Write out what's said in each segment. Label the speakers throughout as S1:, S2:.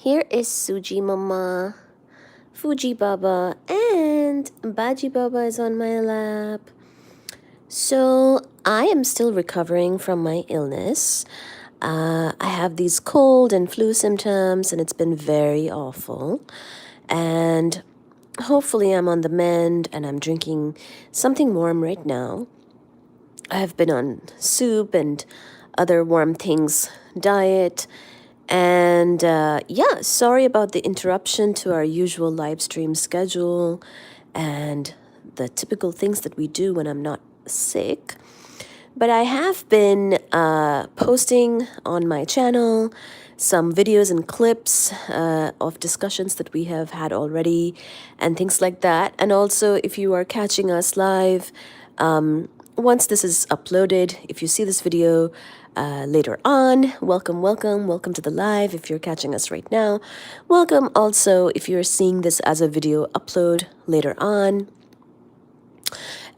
S1: Here is Suji Mama, Fuji Baba, and Baji Baba is on my lap. So I am still recovering from my illness. I have these cold and flu symptoms, and it's been very awful. And hopefully, I'm on the mend and I'm drinking something warm right now. I've been on soup and other warm things diet. And yeah, sorry about the interruption to our usual live stream schedule and the typical things that we do when I'm not sick. But I have been posting on my channel some videos and clips of discussions that we have had already and things like that. And also, if you are catching us live, once this is uploaded, if you see this video later on, welcome to the live. If you're catching us right now, welcome also if you're seeing this as a video upload later on.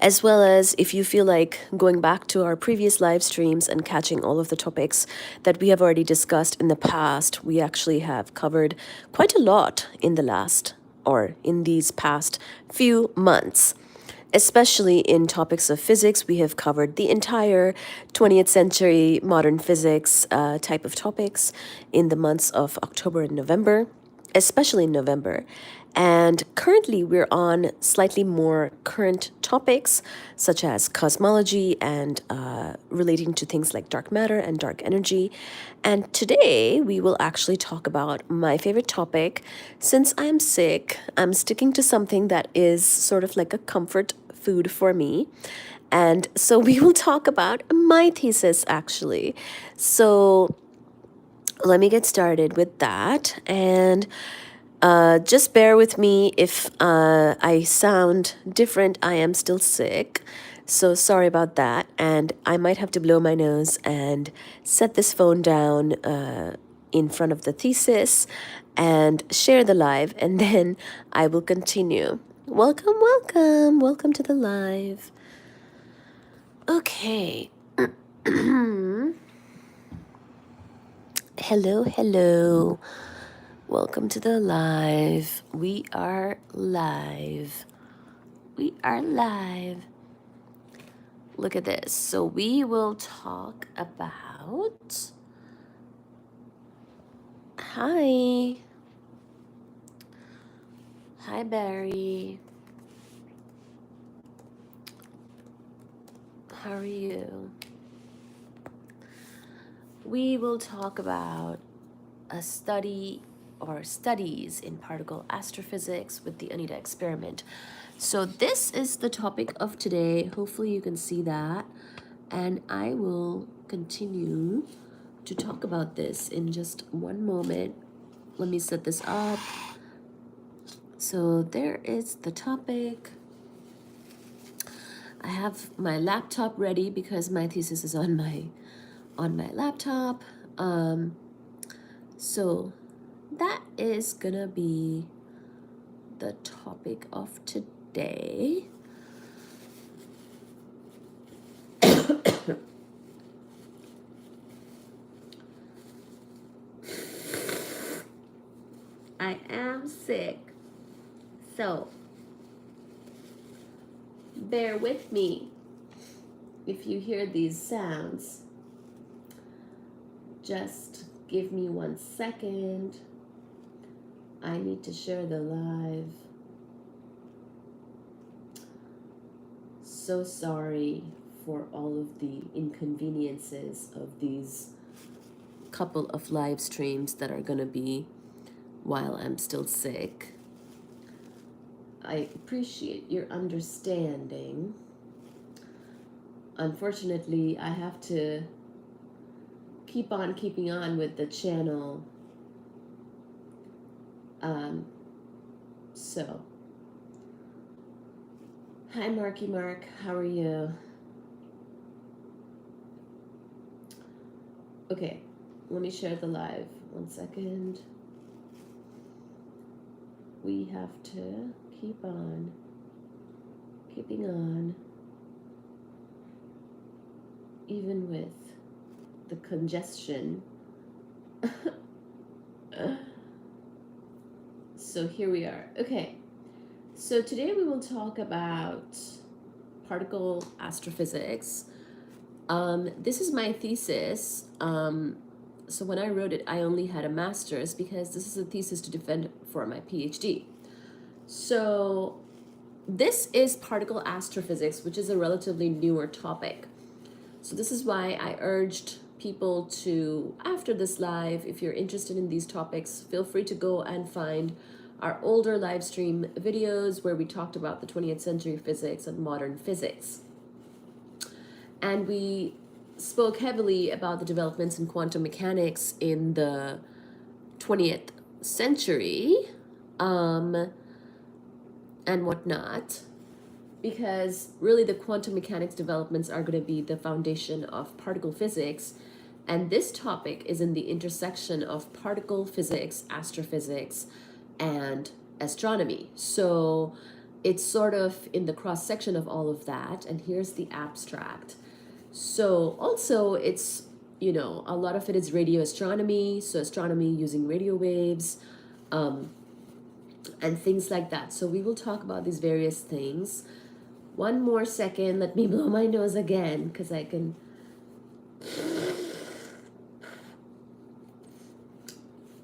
S1: As well as if you feel like going back to our previous live streams and catching all of the topics that we have already discussed in the past. We actually have covered quite a lot in these past few months. Especially in topics of physics, we have covered the entire 20th century modern physics type of topics in the months of October and November, especially in November. And currently, we're on slightly more current topics, such as cosmology and relating to things like dark matter and dark energy. And today, we will actually talk about my favorite topic. Since I'm sick, I'm sticking to something that is sort of like a comfort food for me. And so we will talk about my thesis, actually. So let me get started with that. And just bear with me if I sound different. I am still sick. So sorry about that. And I might have to blow my nose and set this phone down in front of the thesis and share the live. And then I will continue. Welcome to the live. Okay. Hello. Welcome to the live. We are live. Look at this. So we will talk about... Hi, Barry. How are you? We will talk about a study or studies in particle astrophysics with the Anita experiment. So this is the topic of today. Hopefully you can see that. And I will continue to talk about this in just one moment. Let me set this up. So there is the topic. I have my laptop ready because my thesis is on my laptop. So that is gonna be the topic of today. I am sick, so bear with me if you hear these sounds. Just give me 1 second. I need to share the live. So sorry for all of the inconveniences of these couple of live streams that are gonna be while I'm still sick. I appreciate your understanding. Unfortunately, I have to keep on keeping on with the channel. So, hi Marky Mark, how are you? Okay, let me share the live. 1 second. We have to keep on keeping on, even with the congestion. So here we are. Okay, so today we will talk about particle astrophysics. This is my thesis. So when I wrote it, I only had a master's because this is a thesis to defend for my PhD. So this is particle astrophysics, which is a relatively newer topic. So this is why I urged people to, after this live, if you're interested in these topics, feel free to go and find our older live stream videos where we talked about the 20th century physics and modern physics. And we spoke heavily about the developments in quantum mechanics in the 20th century and whatnot, because really the quantum mechanics developments are going to be the foundation of particle physics. And this topic is in the intersection of particle physics, astrophysics, and astronomy. So it's sort of in the cross section of all of that. And here's the abstract. So also it's, a lot of it is radio astronomy. So astronomy using radio waves, and things like that. So we will talk about these various things. One more second, let me blow my nose again, because I can...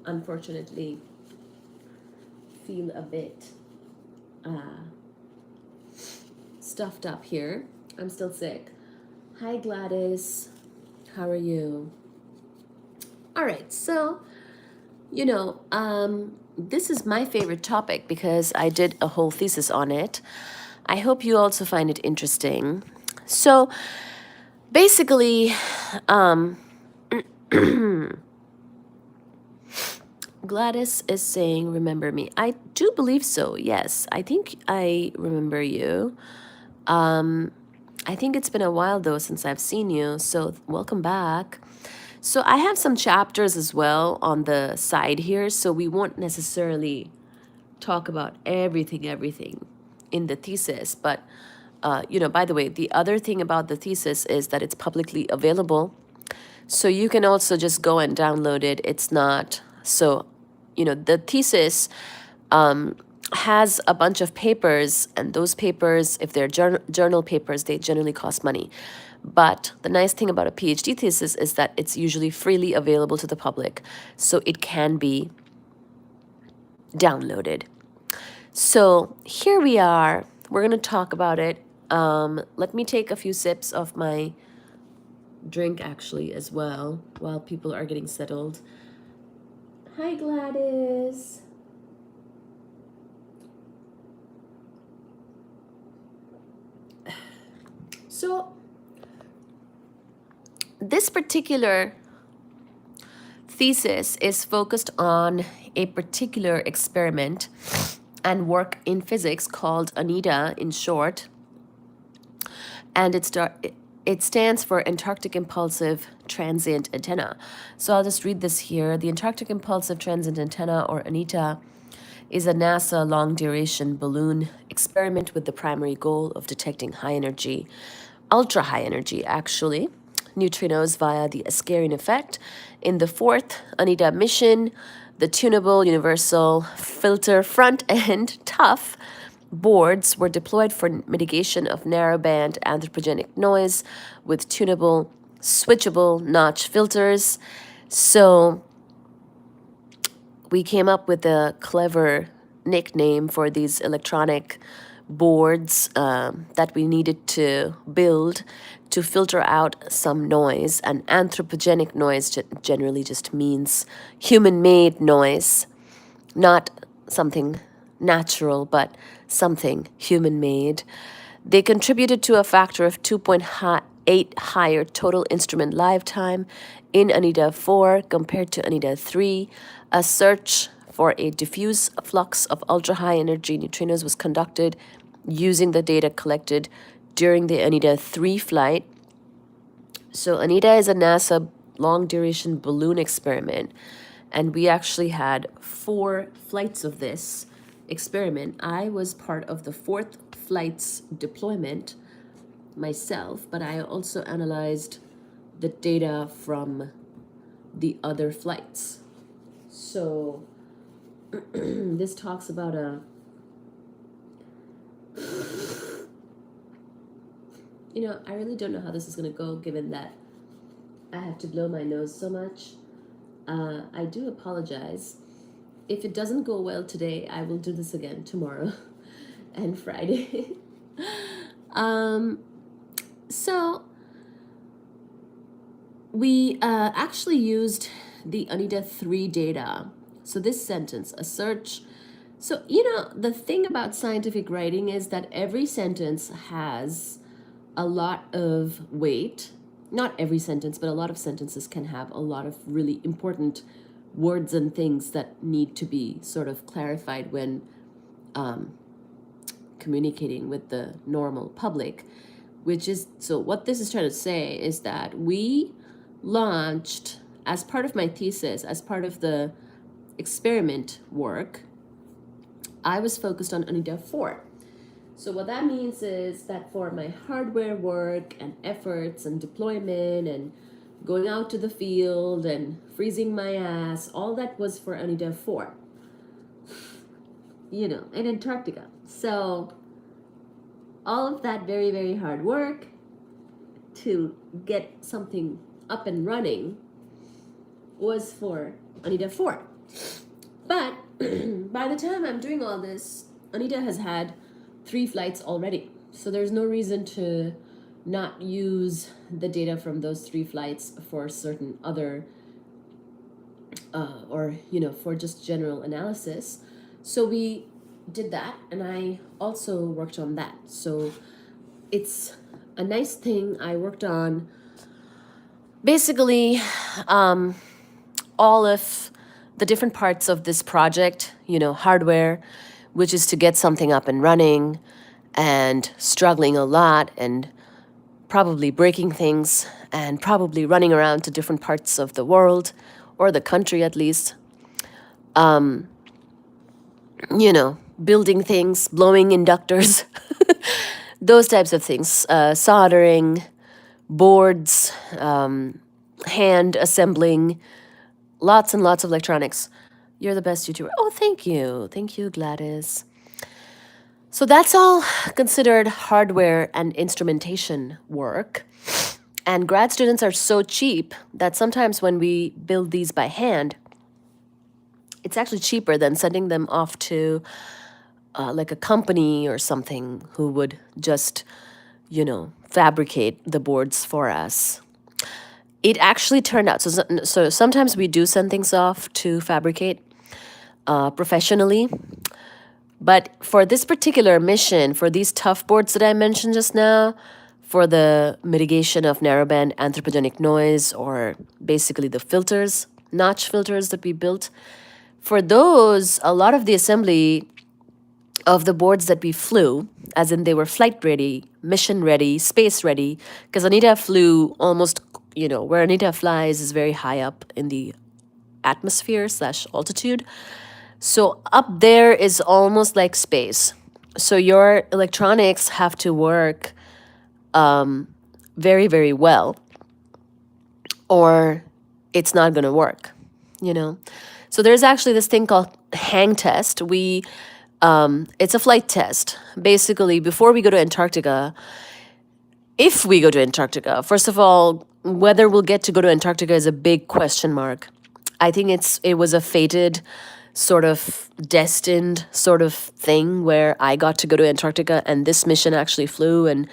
S1: unfortunately feel a bit stuffed up here. I'm still sick. Hi Gladys, how are you? All right, so this is my favorite topic because I did a whole thesis on it. I hope you also find it interesting. So basically, Gladys is saying, remember me. I do believe so, yes. I think I remember you. I think it's been a while, though, since I've seen you, so welcome back. So I have some chapters as well on the side here, so we won't necessarily talk about everything in the thesis. But, by the way, the other thing about the thesis is that it's publicly available. So you can also just go and download it. It's not... So, the thesis has a bunch of papers, and those papers, if they're journal papers, they generally cost money. But the nice thing about a PhD thesis is that it's usually freely available to the public, so it can be downloaded. So here we are. We're going to talk about it. Let me take a few sips of my drink, actually, as well, while people are getting settled. Hi, Gladys. So this particular thesis is focused on a particular experiment and work in physics called ANITA in short. And it stands for Antarctic Impulsive Transient Antenna. So I'll just read this here. The Antarctic Impulsive Transient Antenna, or ANITA, is a NASA long-duration balloon experiment with the primary goal of detecting high-energy, ultra-high energy, actually, neutrinos via the Ascarian effect. In the fourth ANITA mission, the tunable universal filter front-end tough boards were deployed for mitigation of narrowband anthropogenic noise with tunable, switchable notch filters. So we came up with a clever nickname for these electronic boards that we needed to build to filter out some noise. And anthropogenic noise generally just means human-made noise, not something natural, but something human-made. They contributed to a factor of 2.8 higher total instrument lifetime in ANITA 4 compared to ANITA 3. A search for a diffuse flux of ultra-high energy neutrinos was conducted using the data collected during the ANITA 3 flight. So ANITA is a NASA long-duration balloon experiment, and we actually had 4 flights of this experiment. I was part of the 4th flight's deployment myself, but I also analyzed the data from the other flights. So this this talks about a, I really don't know how this is going to go given that I have to blow my nose so much. I do apologize. If it doesn't go well today, I will do this again tomorrow and Friday. So we actually used the ANITA 3 data. So this sentence, a search. So, the thing about scientific writing is that every sentence has a lot of weight. Not every sentence, but a lot of sentences can have a lot of really important words and things that need to be sort of clarified when communicating with the normal public, which is, so what this is trying to say is that we launched, as part of my thesis, as part of the experiment work, I was focused on ANITA 4. So what that means is that for my hardware work and efforts and deployment and going out to the field and freezing my ass, all that was for ANITA 4, in Antarctica. So all of that very, very hard work to get something up and running was for ANITA 4. But by the time I'm doing all this, ANITA has had 3 flights already. So there's no reason to not use the data from those 3 flights for certain other, for just general analysis. So we did that, and I also worked on that. So it's a nice thing. I worked on basically all of the different parts of this project, hardware, which is to get something up and running and struggling a lot and probably breaking things and probably running around to different parts of the world or the country at least. Building things, blowing inductors, those types of things, soldering, boards, hand assembling, lots and lots of electronics. You're the best YouTuber. Oh, thank you. Thank you, Gladys. So that's all considered hardware and instrumentation work. And grad students are so cheap that sometimes when we build these by hand, it's actually cheaper than sending them off to like a company or something who would just, fabricate the boards for us. It actually turned out, so sometimes we do send things off to fabricate professionally. But for this particular mission, for these tough boards that I mentioned just now, for the mitigation of narrowband anthropogenic noise, or basically the filters, notch filters that we built, for those, a lot of the assembly of the boards that we flew, as in they were flight ready, mission ready, space ready, because ANITA flew almost, where ANITA flies is very high up in the atmosphere/altitude. So up there is almost like space. So your electronics have to work very, very well, or it's not going to work, So there's actually this thing called hang test. It's a flight test. Basically, before we go to Antarctica, if we go to Antarctica, first of all, whether we'll get to go to Antarctica is a big question mark. I think it was a fated, sort of destined sort of thing where I got to go to Antarctica and this mission actually flew and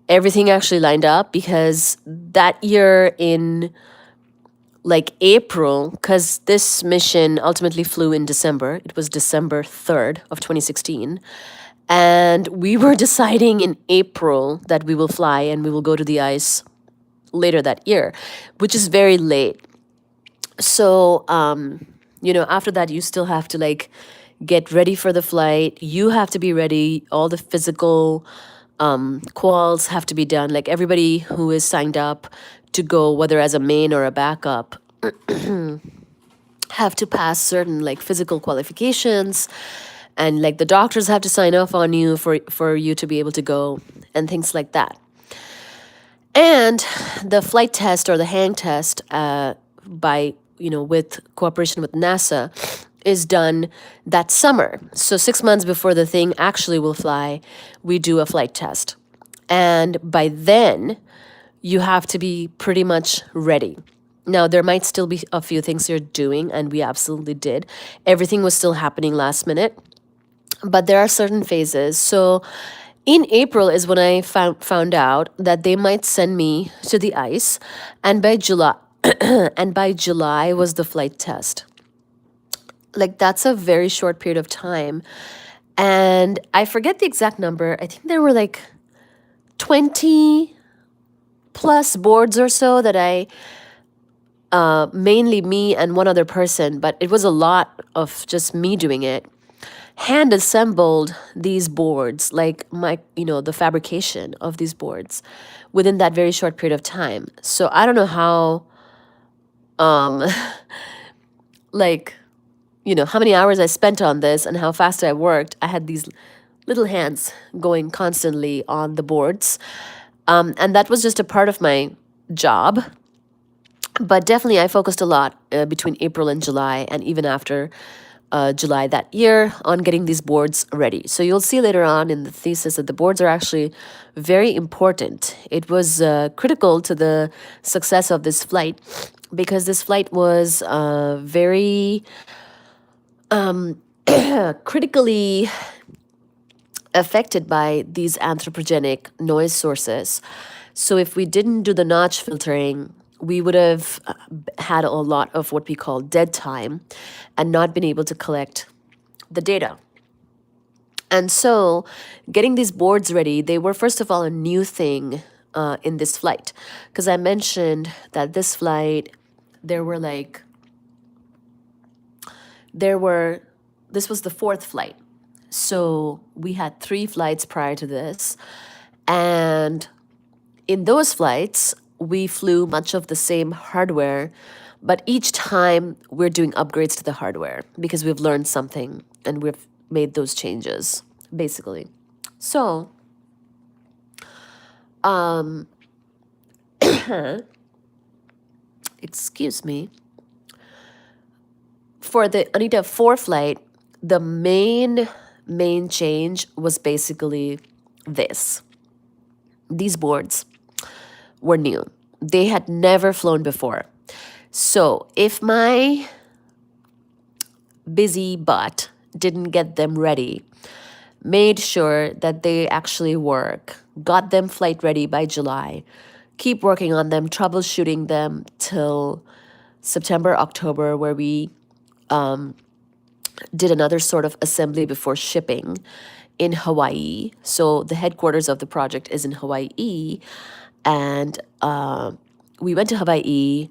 S1: everything actually lined up, because that year in like April, because this mission ultimately flew in December. It was December 3rd of 2016. And we were deciding in April that we will fly and we will go to the ice later that year, which is very late. So, after that, you still have to get ready for the flight. You have to be ready. All the physical quals have to be done. Like everybody who is signed up to go, whether as a main or a backup, have to pass certain physical qualifications, and the doctors have to sign off on you for you to be able to go, and things like that. And the flight test or the hang test, by with cooperation with NASA, is done that summer. So 6 months before the thing actually will fly, we do a flight test. And by then, you have to be pretty much ready. Now, there might still be a few things you're doing, and we absolutely did. Everything was still happening last minute, but there are certain phases. So in April is when I found out that they might send me to the ice, and by July, and by July was the flight test. Like, that's a very short period of time. And I forget the exact number. I think there were like 20 plus boards or so that mainly me and one other person, but it was a lot of just me doing it, hand assembled these boards, like the fabrication of these boards within that very short period of time. So I don't know how, like, how many hours I spent on this and how fast I worked. I had these little hands going constantly on the boards. And that was just a part of my job. But definitely I focused a lot between April and July, and even after July that year, on getting these boards ready. So you'll see later on in the thesis that the boards are actually very important. It was critical to the success of this flight, because this flight was very critically affected by these anthropogenic noise sources. So if we didn't do the notch filtering, we would have had a lot of what we call dead time and not been able to collect the data. And so getting these boards ready, they were first of all a new thing in this flight. Because I mentioned that this flight, this was the fourth flight. So we had 3 flights prior to this. And in those flights, we flew much of the same hardware, but each time we're doing upgrades to the hardware because we've learned something and we've made those changes, basically. So, excuse me. For the Anita 4 flight, the main change was basically this. These boards were new. They had never flown before. So if my busy butt didn't get them ready, made sure that they actually work, got them flight ready by July, keep working on them, troubleshooting them till September, October, where we did another sort of assembly before shipping in Hawaii. So the headquarters of the project is in Hawaii. And we went to Hawaii.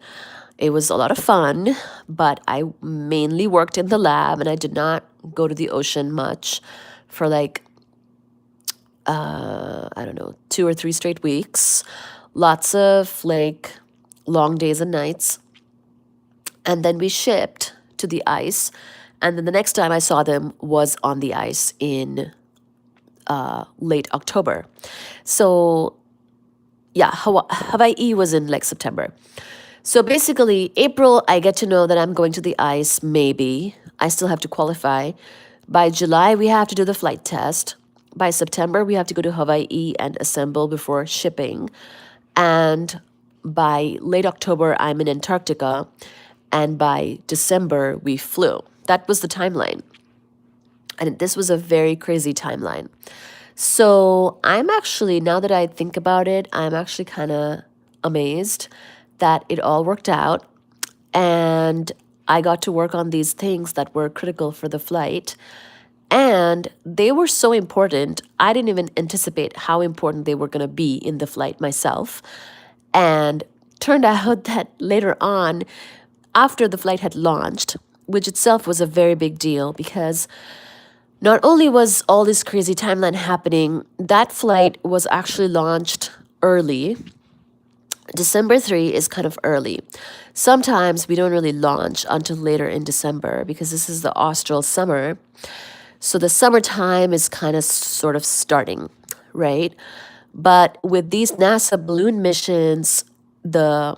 S1: It was a lot of fun, but I mainly worked in the lab and I did not go to the ocean much for like, 2 or 3 straight weeks. Lots of like long days and nights. And then we shipped to the ice. And then the next time I saw them was on the ice in late October. So yeah, Hawaii was in like September. So basically, April, I get to know that I'm going to the ice, maybe. I still have to qualify. By July, we have to do the flight test. By September, we have to go to Hawaii and assemble before shipping. And by late October, I'm in Antarctica. And by December, we flew. That was the timeline. And this was a very crazy timeline. So I'm actually, now that I think about it, I'm actually kind of amazed that it all worked out. And I got to work on these things that were critical for the flight. And they were so important, I didn't even anticipate how important they were going to be in the flight myself. And turned out that later on, after the flight had launched, which itself was a very big deal because not only was all this crazy timeline happening, that flight was actually launched early. December 3 is kind of early. Sometimes we don't really launch until later in December because this is the austral summer. So the summertime is kind of sort of starting, right? But with these NASA balloon missions, the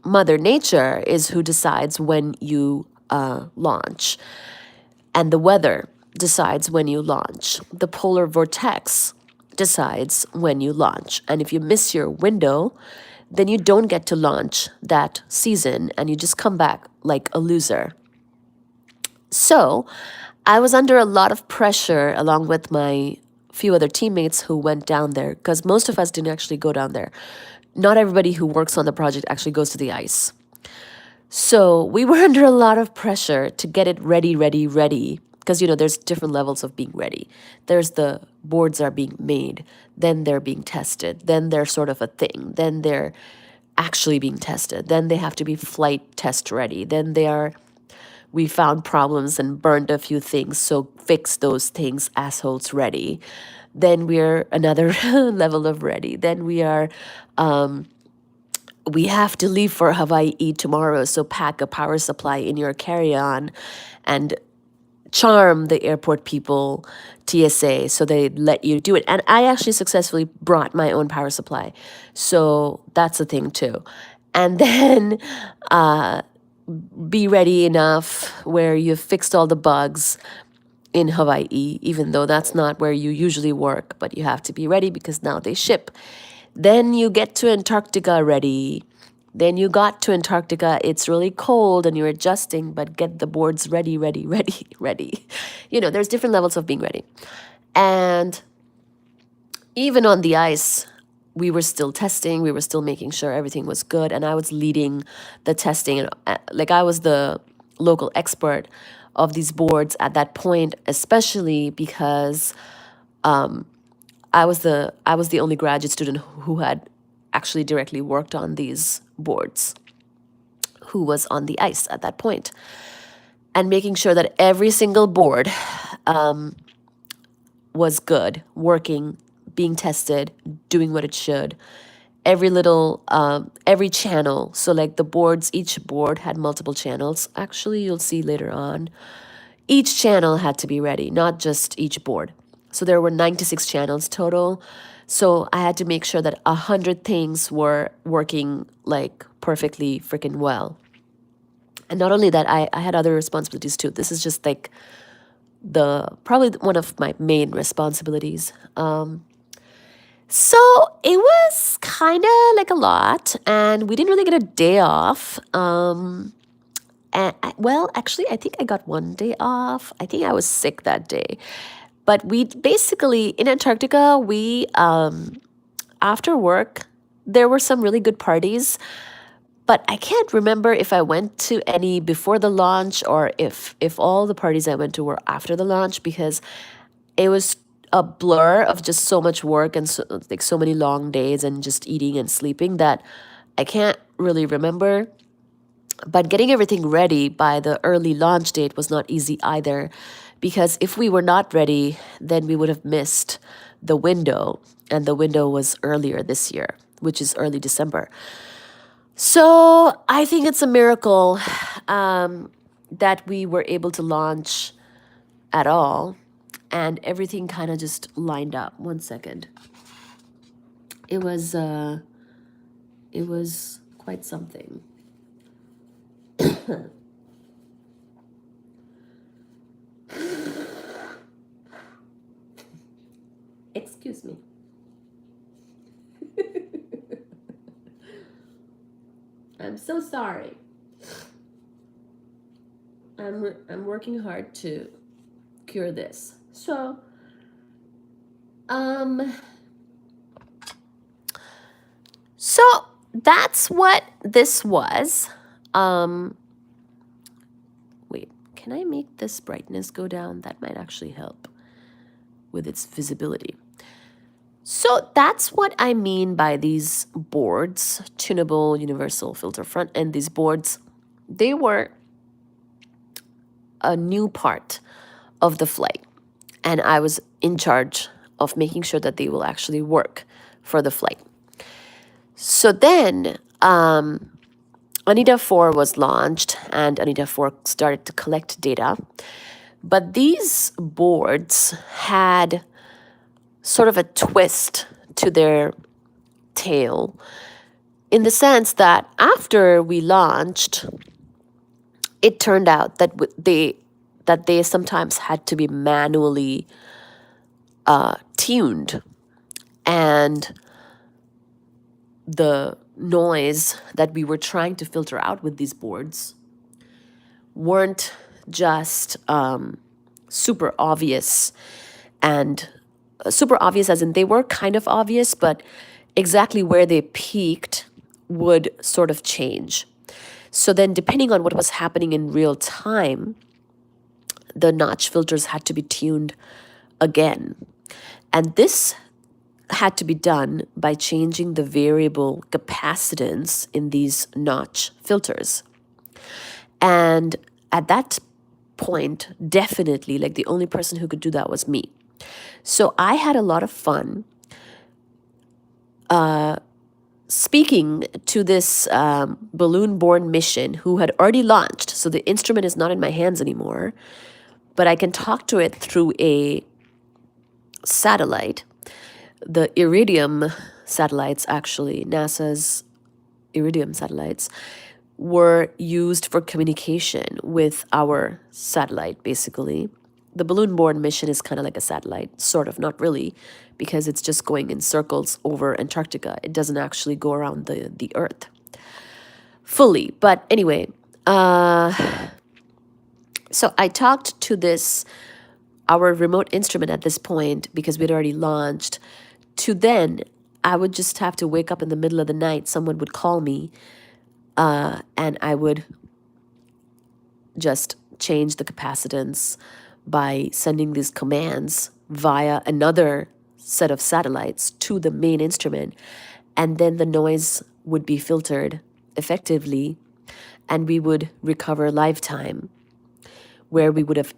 S1: Mother Nature is who decides when you launch. And the weather decides when you launch. The polar vortex decides when you launch. And if you miss your window, then you don't get to launch that season and you just come back like a loser. So I was under a lot of pressure along with my few other teammates who went down there, because most of us didn't actually go down there. Not everybody who works on the project actually goes to the ice. So we were under a lot of pressure to get it ready, because, there's different levels of being ready. There's the boards are being made, then they're being tested, then they're sort of a thing, then they're actually being tested, then they have to be flight test ready, then we found problems and burned a few things, so fix those things, assholes, ready. Then we're another level of ready. Then we have to leave for Hawaii tomorrow, so pack a power supply in your carry-on and charm the airport people, TSA, so they let you do it. And I actually successfully brought my own power supply. So that's a thing too. And then be ready enough where you've fixed all the bugs in Hawaii, even though that's not where you usually work, but you have to be ready because now they ship. Then you get to Antarctica ready. Then you got to Antarctica, it's really cold and you're adjusting, but get the boards ready. There's different levels of being ready. And even on the ice, we were still testing, we were still making sure everything was good, and I was leading the testing. And I was the local expert of these boards at that point, especially because I was the only graduate student who had actually directly worked on these boards, who was on the ice at that point, and making sure that every single board was good, working, being tested, doing what it should. Every channel, so like the boards, each board had multiple channels. Actually, you'll see later on, each channel had to be ready, not just each board. So there were 96 channels total. So I had to make sure that 100 things were working like perfectly freaking well. And not only that, I had other responsibilities too. This is just like probably one of my main responsibilities. So it was kind of like a lot, and we didn't really get a day off. Actually, I think I got one day off. I think I was sick that day. But we basically, in Antarctica, after work, there were some really good parties. But I can't remember if I went to any before the launch or if all the parties I went to were after the launch, because it was a blur of just so much work and so many long days and just eating and sleeping that I can't really remember. But getting everything ready by the early launch date was not easy either, because if we were not ready, then we would have missed the window, and the window was earlier this year, which is early December. So I think it's a miracle that we were able to launch at all, and everything kind of just lined up. One second. It was quite something. Excuse me. I'm so sorry. I'm working hard to cure this. So, so that's what this was. Wait, can I make this brightness go down? That might actually help with its visibility. So that's what I mean by these boards, tunable universal filter front end. These boards, they were a new part of the flight, and I was in charge of making sure that they will actually work for the flight. So then ANITA 4 was launched, and ANITA 4 started to collect data. But these boards had sort of a twist to their tale, in the sense that after we launched, it turned out that that they sometimes had to be manually tuned, and the noise that we were trying to filter out with these boards weren't just super obvious, and super obvious as in they were kind of obvious, but exactly where they peaked would sort of change. So then, depending on what was happening in real time, the notch filters had to be tuned again. And this had to be done by changing the variable capacitance in these notch filters. And at that point, definitely, like, the only person who could do that was me. So I had a lot of fun speaking to this balloon-borne mission who had already launched. So the instrument is not in my hands anymore, but I can talk to it through a satellite. The Iridium satellites, actually, NASA's Iridium satellites, were used for communication with our satellite, basically. The balloon-borne mission is kind of like a satellite, sort of, not really, because it's just going in circles over Antarctica. It doesn't actually go around the Earth fully. But anyway, so I talked to this, our remote instrument at this point, because we'd already launched, to then I would just have to wake up in the middle of the night. Someone would call me, and I would just change the capacitance by sending these commands via another set of satellites to the main instrument. And then the noise would be filtered effectively, and we would recover live time where we would have,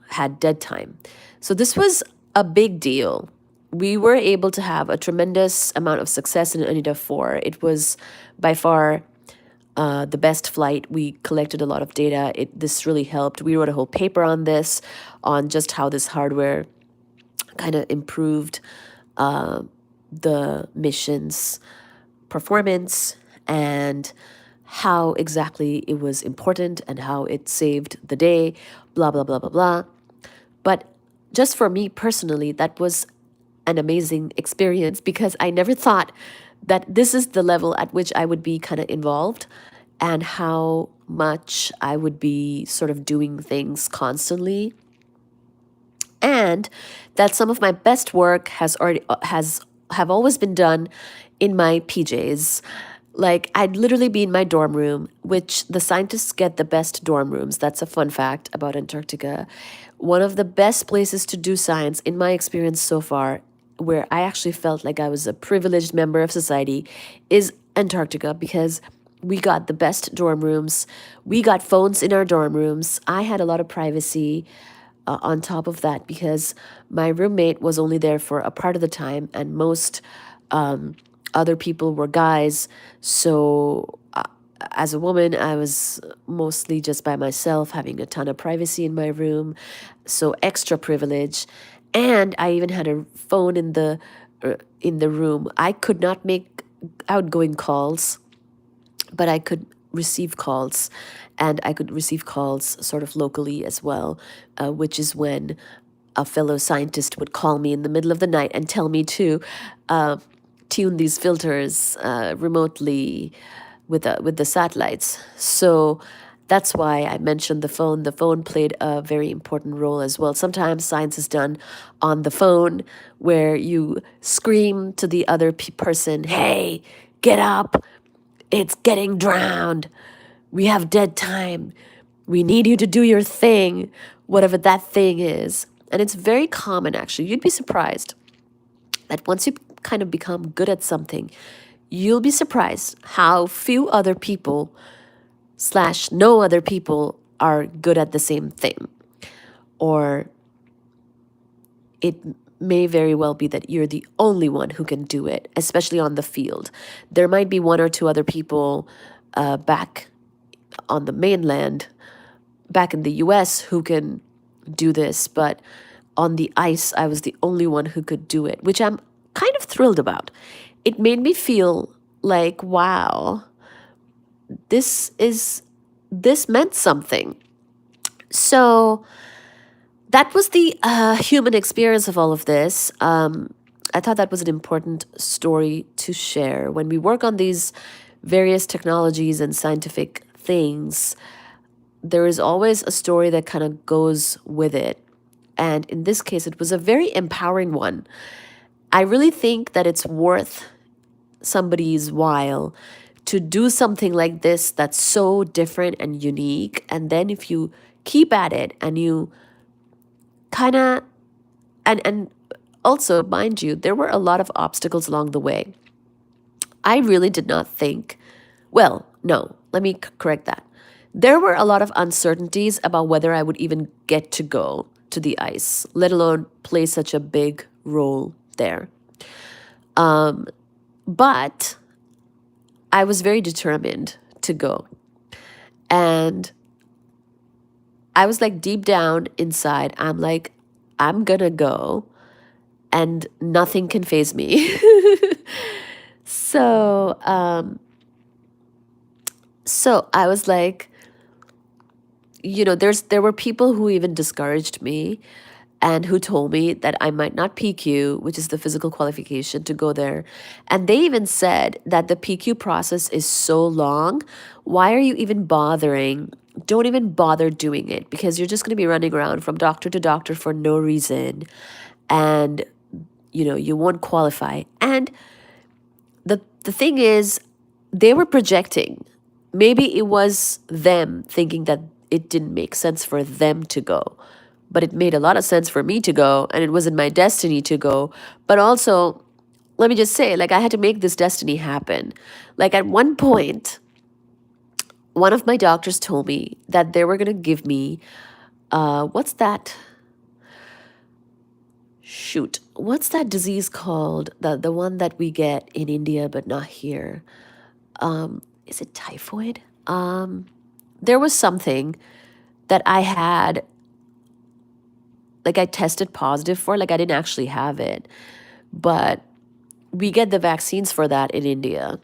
S1: had dead time. So this was a big deal. We were able to have a tremendous amount of success in ANIDA 4. It was by far the best flight. We collected a lot of data. This really helped. We wrote a whole paper on this, on just how this hardware kind of improved the mission's performance, and how exactly it was important, and how it saved the day, blah, blah, blah, blah, blah. But just for me personally, that was an amazing experience, because I never thought that this is the level at which I would be kind of involved, and how much I would be sort of doing things constantly, and that some of my best work have always been done in my PJs. Like, I'd literally be in my dorm room, which the scientists get the best dorm rooms. That's a fun fact about Antarctica. One of the best places to do science, in my experience so far, where I actually felt like I was a privileged member of society, is Antarctica, because we got the best dorm rooms. We got phones in our dorm rooms. I had a lot of privacy on top of that, because my roommate was only there for a part of the time, and most other people were guys. So as a woman, I was mostly just by myself, having a ton of privacy in my room. So extra privilege. And I even had a phone in the room. I could not make outgoing calls, but I could receive calls, and I could receive calls sort of locally as well, which is when a fellow scientist would call me in the middle of the night and tell me to tune these filters remotely with the satellites. So that's why I mentioned the phone. The phone played a very important role as well. Sometimes science is done on the phone, where you scream to the other person, "Hey, get up. It's getting drowned. We have dead time. We need you to do your thing," whatever that thing is. And it's very common, actually. You'd be surprised that once you kind of become good at something, you'll be surprised how few other people / no other people are good at the same thing. Or it may very well be that you're the only one who can do it, especially on the field. There might be one or two other people back on the mainland, back in the US, who can do this, but on the ice, I was the only one who could do it, which I'm kind of thrilled about. It made me feel like, wow, this meant something. So that was the human experience of all of this. I thought that was an important story to share. When we work on these various technologies and scientific things, there is always a story that kind of goes with it. And in this case, it was a very empowering one. I really think that it's worth somebody's while to do something like this that's so different and unique. And then if you keep at it and you kind of, and also, mind you, there were a lot of obstacles along the way. I really did not think, well, no, let me correct that. There were a lot of uncertainties about whether I would even get to go to the ice, let alone play such a big role there. But I was very determined to go. And I was like, deep down inside, I'm like, I'm gonna go and nothing can faze me. So, so I was like, there were people who even discouraged me and who told me that I might not PQ, which is the physical qualification to go there. And they even said that the PQ process is so long. Why are you even bothering? Don't even bother doing it because you're just going to be running around from doctor to doctor for no reason. And, you won't qualify. And the thing is, they were projecting. Maybe it was them thinking that it didn't make sense for them to go, but it made a lot of sense for me to go, and it was in my destiny to go. But also, let me just say, like, I had to make this destiny happen. Like, at one point, one of my doctors told me that they were going to give me, what's that? Shoot, what's that disease called? The one that we get in India, but not here. Is it typhoid? There was something that I had, like I tested positive for, like I didn't actually have it, but we get the vaccines for that in India.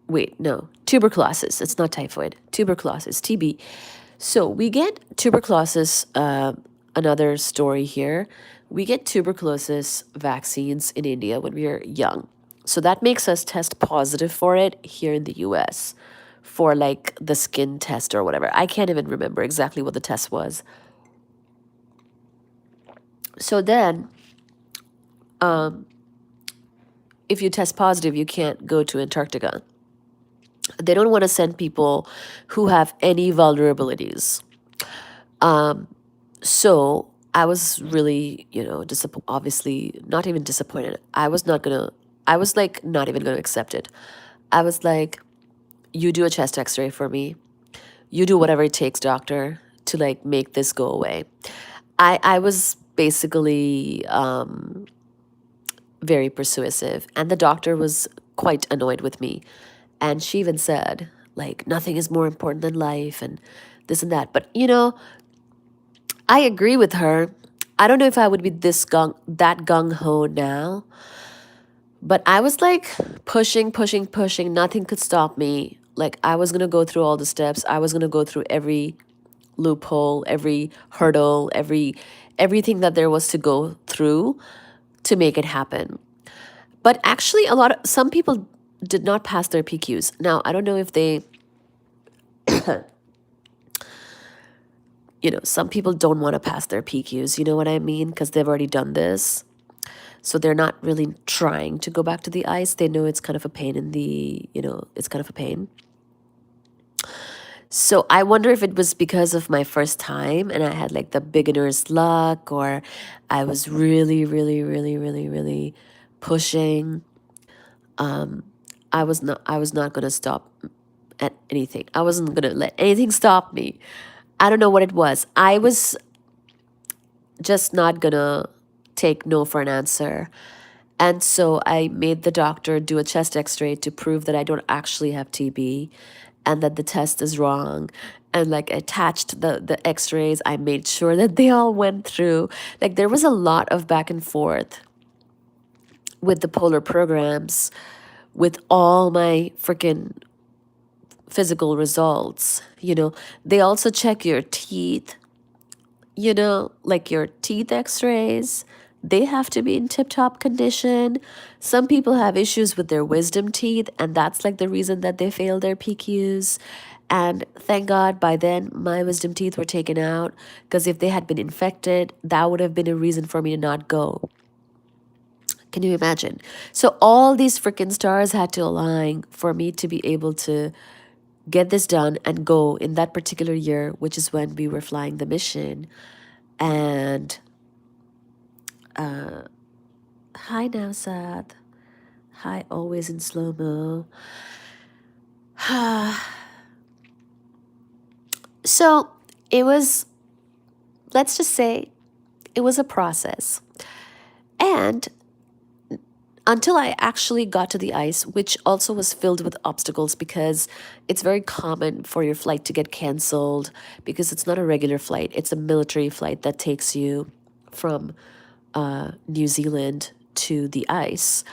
S1: Wait, no, tuberculosis. It's not typhoid. Tuberculosis, TB. So we get tuberculosis, another story here. We get tuberculosis vaccines in India when we are young. So that makes us test positive for it here in the US for like the skin test or whatever. I can't even remember exactly what the test was. So then, if you test positive, you can't go to Antarctica. They don't want to send people who have any vulnerabilities. So I was really, obviously not even disappointed. I was like, not even gonna accept it. I was like, you do a chest x-ray for me. You do whatever it takes, doctor, to like make this go away. I was basically very persuasive, and the doctor was quite annoyed with me. And she even said, like, nothing is more important than life and this and that. But, I agree with her. I don't know if I would be that gung-ho now. But I was like pushing. Nothing could stop me. Like I was going to go through all the steps. I was going to go through every loophole, every hurdle, everything that there was to go through to make it happen. But actually some people did not pass their PQs. Now, I don't know if they some people don't want to pass their PQs, you know what I mean? Because they've already done this. So they're not really trying to go back to the ice. They know it's kind of a pain it's kind of a pain. So I wonder if it was because of my first time and I had like the beginner's luck, or I was really, really, really, really, really pushing. I was not going to stop at anything. I wasn't going to let anything stop me. I don't know what it was. I was just not going to take no for an answer. And so I made the doctor do a chest x-ray to prove that I don't actually have TB and that the test is wrong. And like attached the x-rays. I made sure that they all went through. Like there was a lot of back and forth with the polar programs, with all my freaking physical results. They also check your teeth, like your teeth x-rays. They have to be in tip-top condition. Some people have issues with their wisdom teeth, and that's like the reason that they fail their PQs. And thank God by then my wisdom teeth were taken out, because if they had been infected, that would have been a reason for me to not go. Can you imagine? So all these freaking stars had to align for me to be able to get this done and go in that particular year, which is when we were flying the mission. And hi Navsad. Hi, always in slow-mo. So it was, let's just say, it was a process. And until I actually got to the ice, which also was filled with obstacles, because it's very common for your flight to get canceled because it's not a regular flight. It's a military flight that takes you from New Zealand to the ice,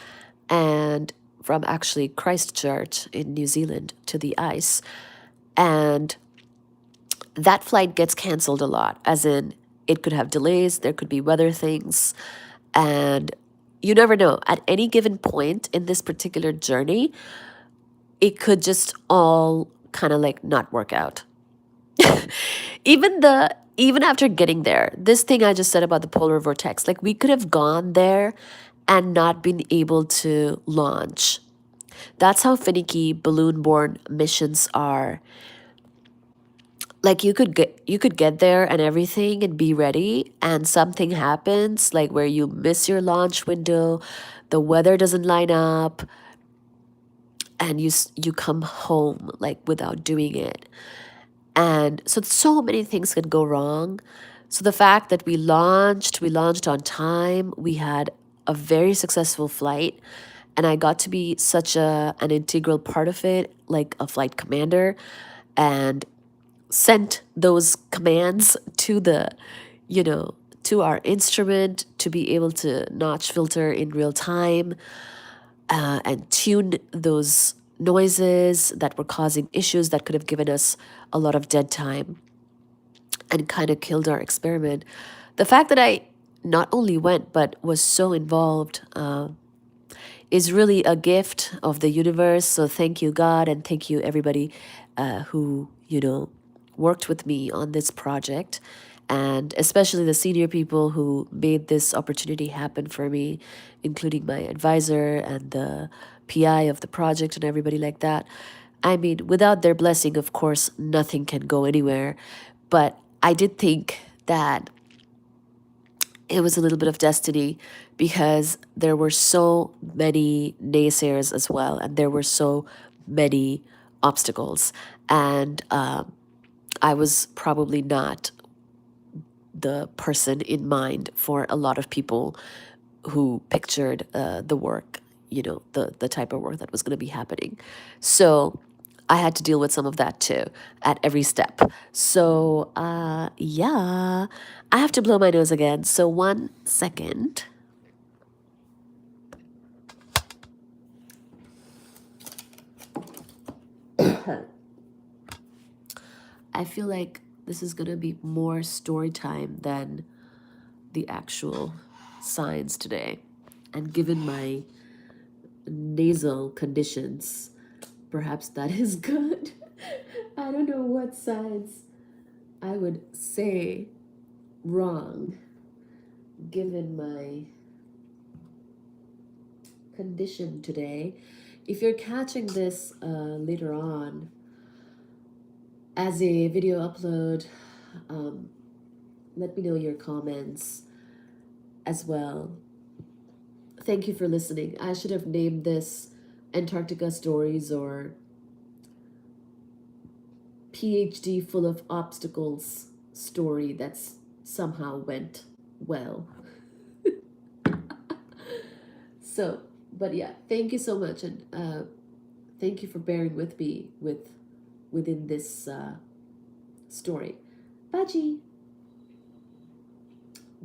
S1: and from actually Christchurch in New Zealand to the ice. And that flight gets canceled a lot, as in it could have delays, there could be weather things, and you never know. At any given point in this particular journey, it could just all kind of like not work out. Even after getting there, this thing I just said about the polar vortex, like we could have gone there and not been able to launch. That's how finicky balloon-borne missions are. Like you could get there and everything and be ready, and something happens, like where you miss your launch window, the weather doesn't line up, and you come home like without doing it. And so many things could go wrong. So the fact that we launched on time, we had a very successful flight, and I got to be such an integral part of it, like a flight commander, and sent those commands to to our instrument to be able to notch filter in real time, and tune those noises that were causing issues that could have given us a lot of dead time and kind of killed our experiment. The fact that I not only went but was so involved is really a gift of the universe. So thank you, God, and thank you, everybody who, worked with me on this project, and especially the senior people who made this opportunity happen for me, including my advisor and the PI of the project and everybody like that. I mean, without their blessing, of course, nothing can go anywhere. But I did think that it was a little bit of destiny, because there were so many naysayers as well, and there were so many obstacles. And I was probably not the person in mind for a lot of people who pictured the work, the type of work that was going to be happening. So I had to deal with some of that too at every step. So yeah, I have to blow my nose again. So 1 second. I feel like this is going to be more story time than the actual science today. And given my nasal conditions, perhaps that is good. I don't know what science I would say wrong given my condition today. If you're catching this later on as a video upload, let me know your comments as well. Thank you for listening. I should have named this Antarctica Stories or PhD full of obstacles story that's somehow went well. So, but yeah, thank you so much, and thank you for bearing with me within this story. Baji,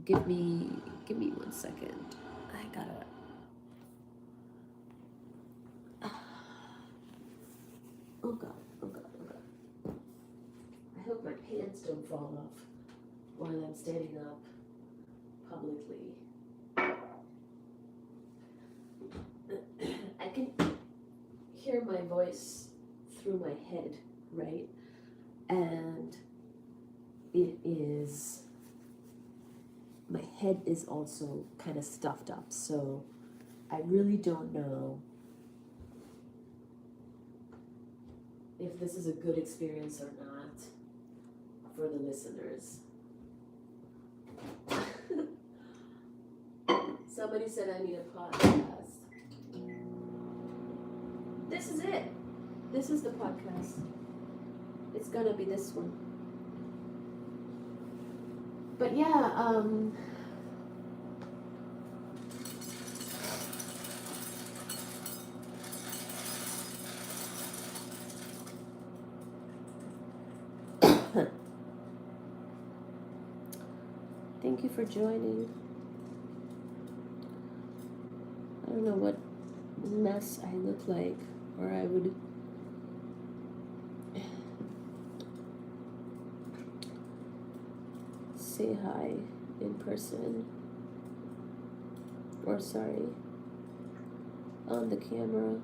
S1: give me 1 second. I gotta. Oh god, oh god. pants don't fall off while I'm standing up publicly. I can hear my voice through my head, right? And my head is also kind of stuffed up, so I really don't know if this is a good experience or not for the listeners. Somebody said I need a podcast. This is it. This is the podcast. It's gonna be this one. But yeah, thank you for joining. I don't know what mess I look like, or I would say hi in person, or sorry, on the camera.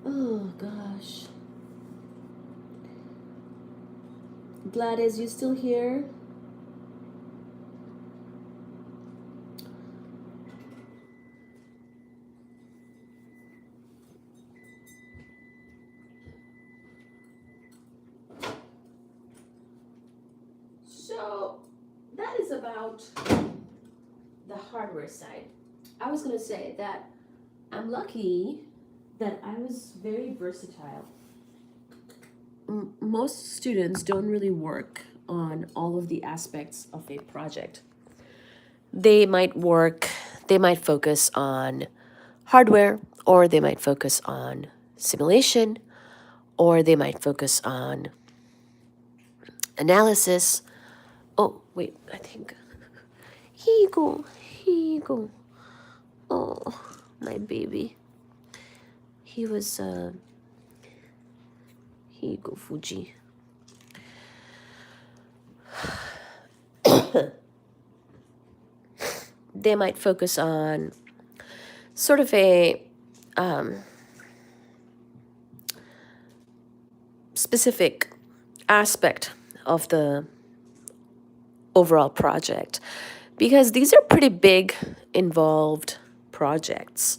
S1: Oh gosh. Gladys, you still here? So that is about the hardware side. I was going to say that I'm lucky that I was very versatile. Most students don't really work on all of the aspects of a project. They might focus on hardware, or they might focus on simulation, or they might focus on analysis. Oh, wait, I think. Here you go. Here you go. Oh, my baby. He was, here you go, Fuji. They might focus on sort of a specific aspect of the overall project, because these are pretty big, involved projects.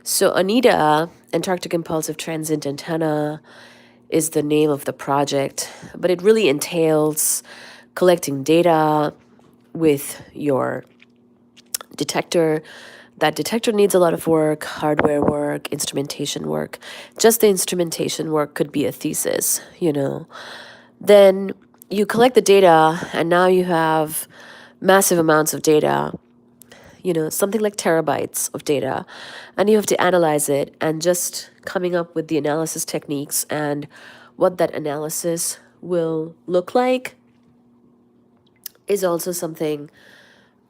S1: So ANITA, Antarctic Impulsive Transient Antenna, is the name of the project, but it really entails collecting data with your detector. That detector needs a lot of work, hardware work, instrumentation work. Just the instrumentation work could be a thesis, you know. Then you collect the data, and now you have massive amounts of data, you know, something like terabytes of data, and you have to analyze it, and just coming up with the analysis techniques and what that analysis will look like is also something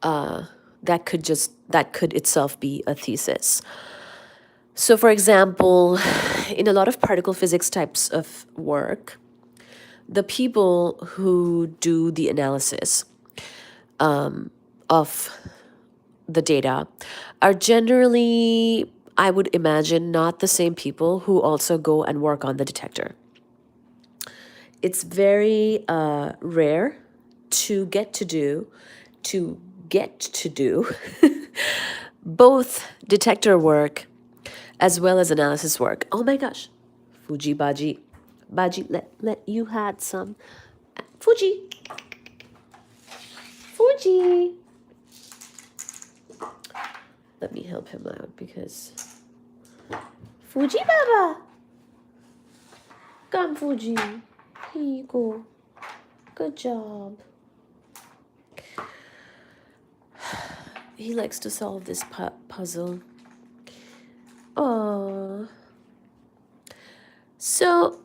S1: that could itself be a thesis. So for example, in a lot of particle physics types of work, the people who do the analysis of the data are generally, I would imagine, not the same people who also go and work on the detector. It's very rare to get to do both detector work as well as analysis work. Oh my gosh, Fuji, Baji, let you had some. Fuji. Let me help him out, because Fuji Baba. Come, Fuji. Here you go. Good job. He likes to solve this puzzle. Oh. So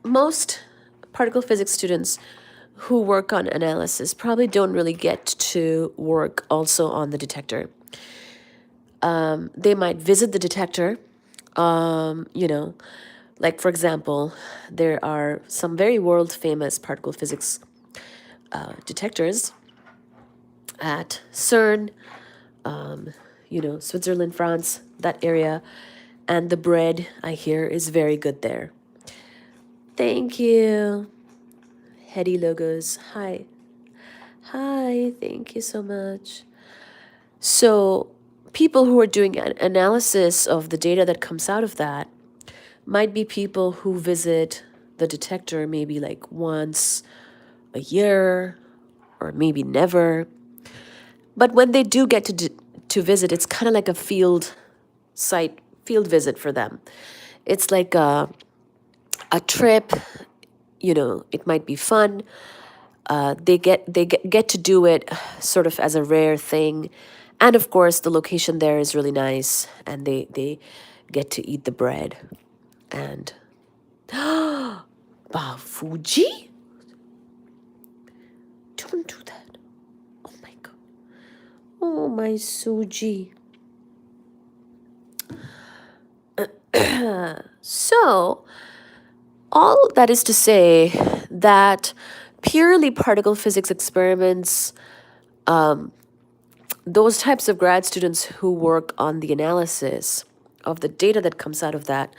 S1: most particle physics students who work on analysis probably don't really get to work also on the detector. They might visit the detector, Like, for example, there are some very world famous particle physics detectors at CERN, Switzerland, France, that area. And the bread, I hear, is very good there. Thank you. Heady Logos. Hi. Hi. Thank you so much. So, people who are doing an analysis of the data that comes out of that might be people who visit the detector maybe like once a year or maybe never. But when they do get to visit, it's kind of like a field visit for them. It's like a trip, it might be fun. They get to do it sort of as a rare thing. And of course, the location there is really nice, and they get to eat the bread. And wow, Fuji? Don't do that. Oh my god. Oh my Suji. So, all that is to say that purely particle physics experiments, those types of grad students who work on the analysis of the data that comes out of that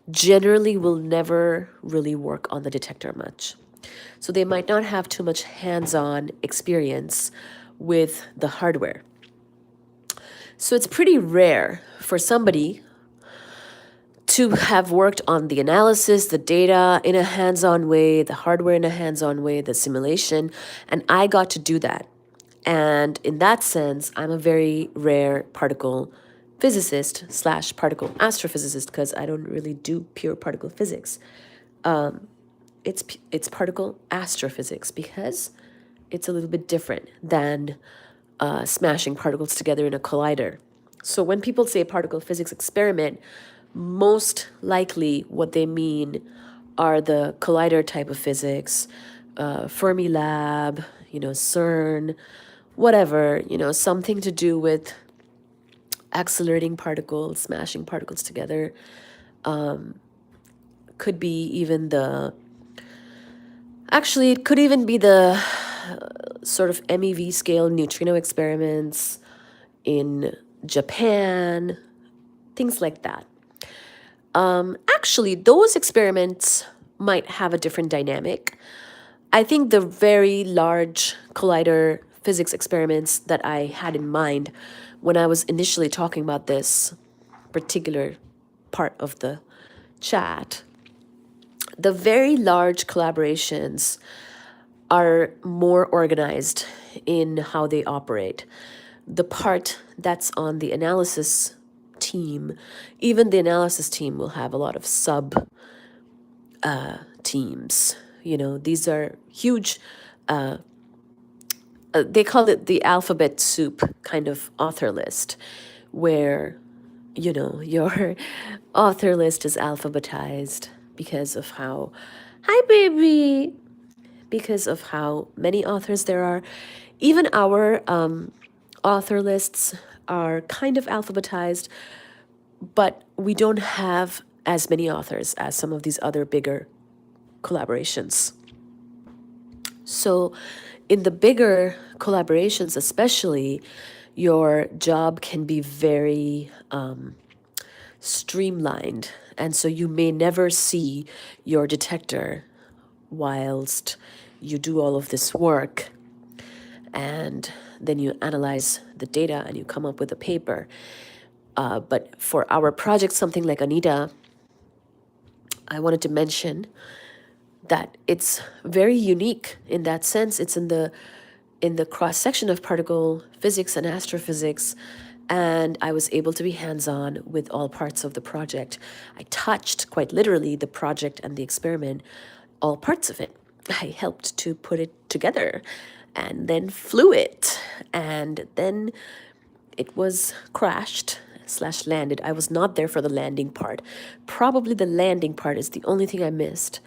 S1: generally will never really work on the detector much. So they might not have too much hands-on experience with the hardware. So it's pretty rare for somebody to have worked on the analysis, the data in a hands-on way, the hardware in a hands-on way, the simulation, and I got to do that. And in that sense, I'm a very rare particle physicist / particle astrophysicist, because I don't really do pure particle physics. It's particle astrophysics, because it's a little bit different than smashing particles together in a collider. So when people say particle physics experiment, most likely what they mean are the collider type of physics, Fermilab, CERN, whatever, something to do with accelerating particles, smashing particles together. Could be even it could even be the sort of MEV scale neutrino experiments in Japan, things like that. Actually, those experiments might have a different dynamic. I think the very large collider physics experiments that I had in mind when I was initially talking about this particular part of the chat, the very large collaborations are more organized in how they operate. The part that's on the analysis team, even the analysis team will have a lot of sub teams. These are huge, they call it the alphabet soup kind of author list, where, your author list is alphabetized because of how, hi baby, because of how many authors there are. Even our author lists are kind of alphabetized, but we don't have as many authors as some of these other bigger collaborations. So in the bigger collaborations especially, your job can be very streamlined. And so you may never see your detector whilst you do all of this work. And then you analyze the data and you come up with a paper. But for our project, something like Anita, I wanted to mention that it's very unique in that sense. It's in the cross-section of particle physics and astrophysics, and I was able to be hands-on with all parts of the project. I touched, quite literally, the project and the experiment, all parts of it. I helped to put it together and then flew it, and then it was crashed / landed. I was not there for the landing part. Probably the landing part is the only thing I missed,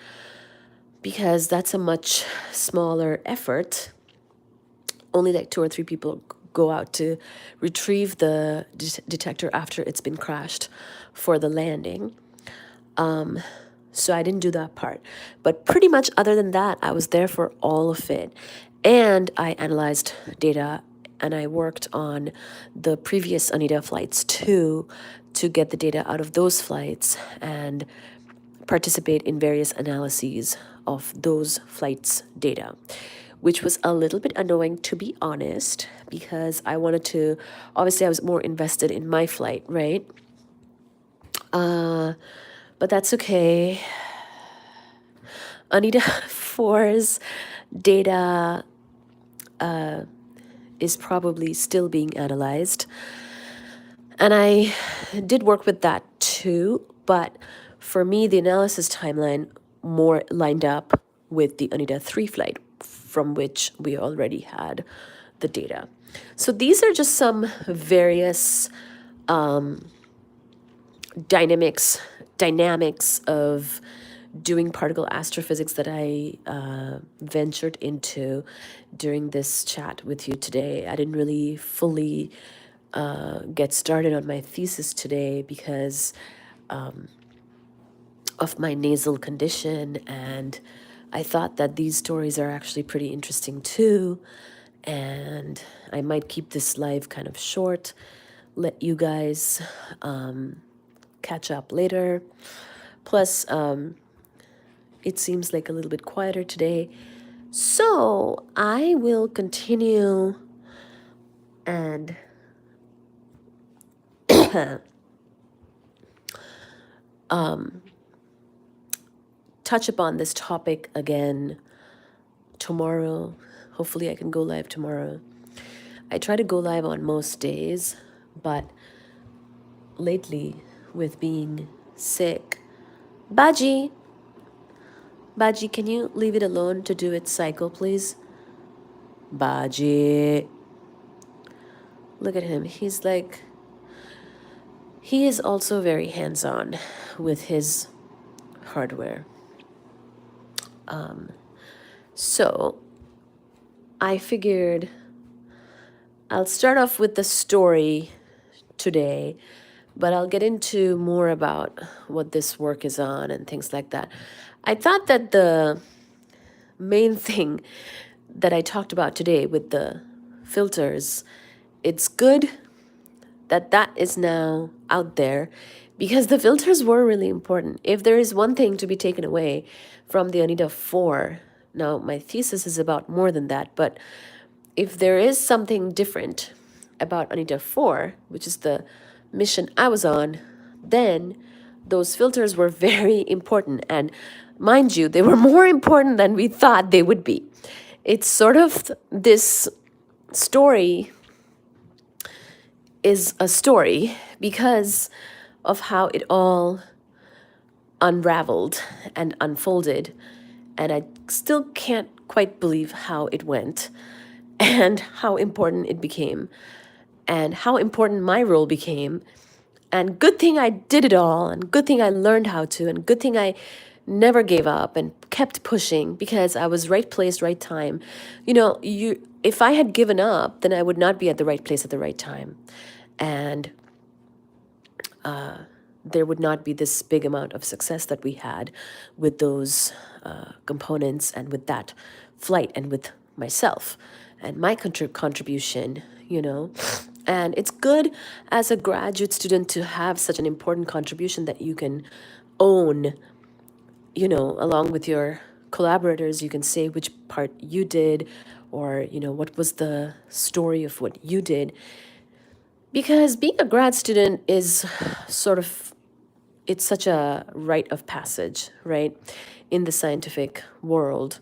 S1: because that's a much smaller effort. Only like 2 or 3 people go out to retrieve the detector after it's been crashed for the landing. So I didn't do that part. But pretty much other than that, I was there for all of it. And I analyzed data and I worked on the previous ANITA flights too to get the data out of those flights and participate in various analyses of those flights' data, which was a little bit annoying, to be honest, because I wanted to, obviously I was more invested in my flight, right? But that's okay. ANITA 4's data is probably still being analyzed. And I did work with that too, but for me, the analysis timeline more lined up with the ANITA 3 flight, from which we already had the data. So these are just some various dynamics of doing particle astrophysics that I ventured into during this chat with you today. I didn't really fully get started on my thesis today because of my nasal condition, and I thought that these stories are actually pretty interesting too, and I might keep this live kind of short, let you guys catch up later. Plus, it seems like a little bit quieter today, so I will continue and touch upon this topic again tomorrow. Hopefully I can go live tomorrow. I try to go live on most days, but lately with being sick, Baji, can you leave it alone to do its cycle, please? Baji. Look at him. He's like, he is also very hands-on with his hardware. So I figured I'll start off with the story today, but I'll get into more about what this work is on and things like that. I thought that the main thing that I talked about today with the filters, it's good that that is now out there, because the filters were really important. If there is one thing to be taken away from the ANITA 4, now my thesis is about more than that, but if there is something different about ANITA 4, which is the mission I was on, then those filters were very important. And mind you, they were more important than we thought they would be. It's sort of this story is a story because of how it all unraveled and unfolded. And I still can't quite believe how it went and how important it became and how important my role became. And good thing I did it all, and good thing I learned how to, and good thing I never gave up and kept pushing, because I was right place, right time. You know, if I had given up, then I would not be at the right place at the right time. And there would not be this big amount of success that we had with those components and with that flight and with myself and my contribution, you know. And it's good as a graduate student to have such an important contribution that you can own, you know, along with your collaborators. You can say which part you did, or, you know, what was the story of what you did. Because being a grad student is sort of, it's such a rite of passage, right, in the scientific world.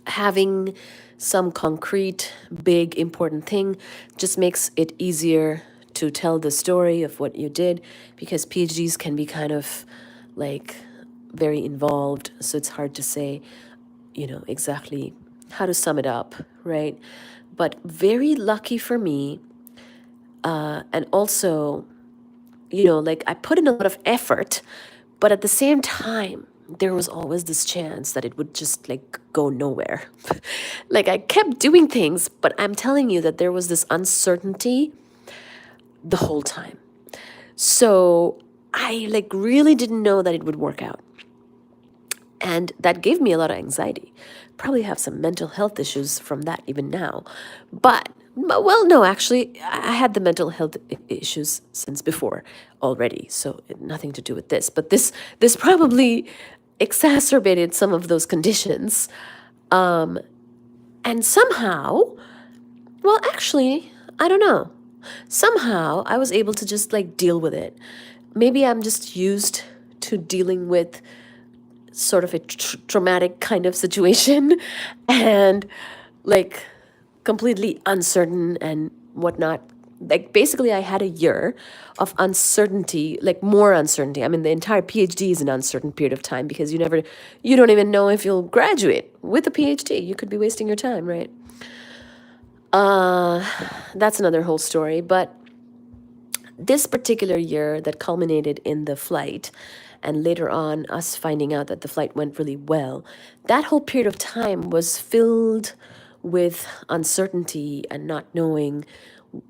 S1: Having some concrete, big, important thing just makes it easier to tell the story of what you did, because PhDs can be kind of like very involved, so it's hard to say, you know, exactly how to sum it up, right? But very lucky for me, and also, you know, like I put in a lot of effort, but at the same time, there was always this chance that it would just like go nowhere. Like I kept doing things, but I'm telling you that there was this uncertainty the whole time. So I like really didn't know that it would work out. And that gave me a lot of anxiety. Probably have some mental health issues from that even now. Well, no, actually, I had the mental health issues since before already, so nothing to do with this. But this probably exacerbated some of those conditions. And somehow, well, actually, I don't know. Somehow I was able to just like deal with it. Maybe I'm just used to dealing with sort of a traumatic kind of situation and like completely uncertain and whatnot. Like basically I had a year of uncertainty, like more uncertainty. I mean, the entire PhD is an uncertain period of time because you don't even know if you'll graduate with a PhD. You could be wasting your time, right? That's another whole story. But this particular year that culminated in the flight, and later on us finding out that the flight went really well, that whole period of time was filled with uncertainty and not knowing